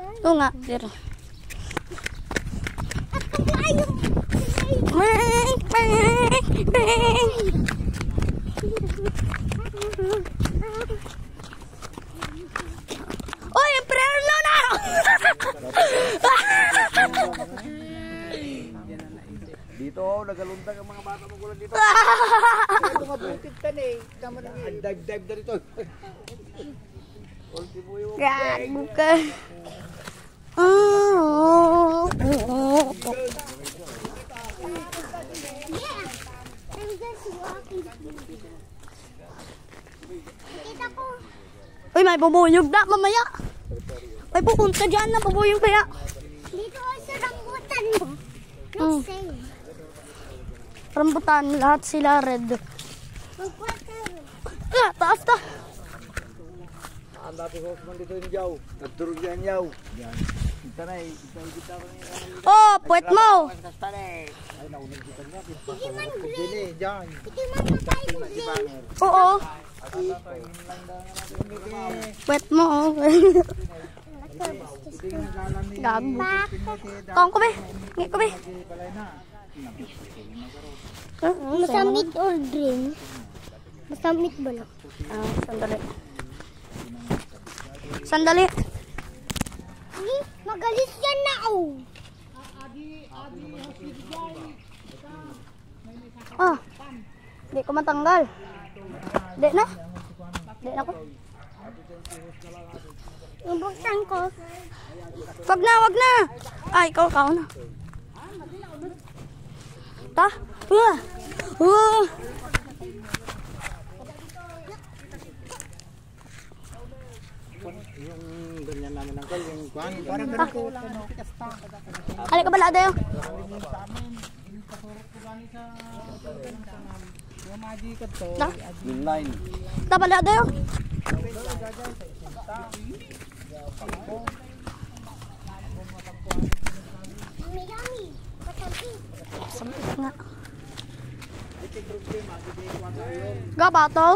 Oo nga, sir. Oy, preno na! Dito, nagaluntag ang mga bata magulang dito. Ito mabukid ka na eh. Dive na rito. Ultimo yung Gago ka. Uy, may bubuyog na mamaya. May pupunta dyan na bubuyog kaya. Dito sa rambutan mo. Rambutan, lahat sila red. Taas ta. ang dati hosman dito yung yaw. Nagturog yan yaw. Yan. Kita na eh. Kita ko niya. Oh, puwet mo. Ay, naunag kita niya. Dili, dyan. Hindi man mapay mo. Oo. Puwet mo. Oh. Gago. Kong ko be. Ngi ko be. Masamit or green? Masamit ba lang? Sandali. Sandali. Magalis yan na oh. Ah. Di ko matanggal. Di na. Di na ko. Ibuksan ko. Wag na, wag na. Ay, ikaw na. Ta? Yung ganyan namin ng kal, yung kuhan. Parang ganito. Alay ka bala dayo. Ta? Yung line. Ta bala dayo. Yummy, yummy. Masamit. Sampai nga. Gabato?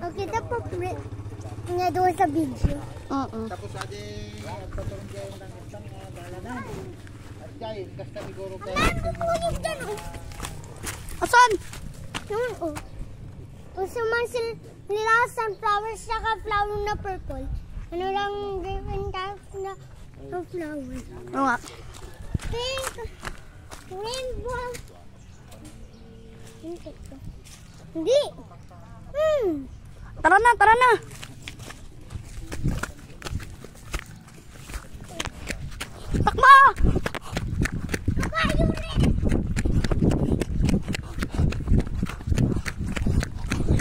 Okay, tapos nga doon sa video. Tapos adi, pagpaturong kayo ng isang dalanan. At kayo, kasta siguro kayo. Ano dyan oh? Asan? Yun oh. Kung sumansil nila sunflowers saka flower na purple. Ano lang different types na flower. Oo nga. Pink, rainbow. Hindi. Tara na, tara na. Takbo! Kayo rin.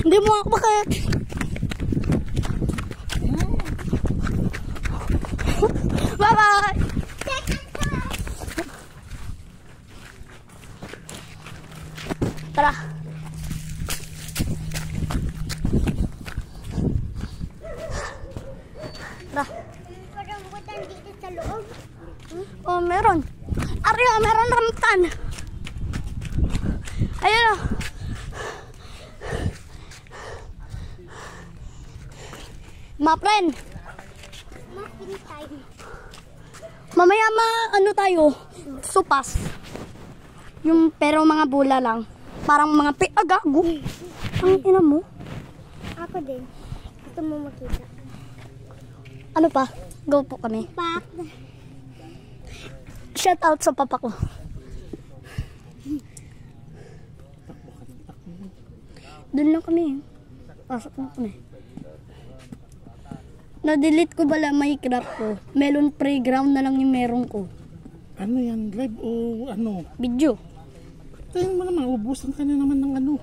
Hindi mo ako bakit. Bye-bye! Tara. Tara. Parang butan dito sa loob. Oh, meron. Aryo, meron rambutan. Ayun oh. Ma, friend. Muffin time. Mamaya ano tayo? Supas. Yung pero mga bula lang. Parang mga gago. Ang ina mo. Ako din. Gusto mo makita. Ano pa? Go po kami. Pak. Shout out sa papa ko. Doon lang kami. Pasok na kami. Na-delete ko bala Minecraft ko. Melon playground na lang yung meron ko. Ano yan? Live o ano? Video. Tingnan mo naman, ubusan ka na naman ng ano.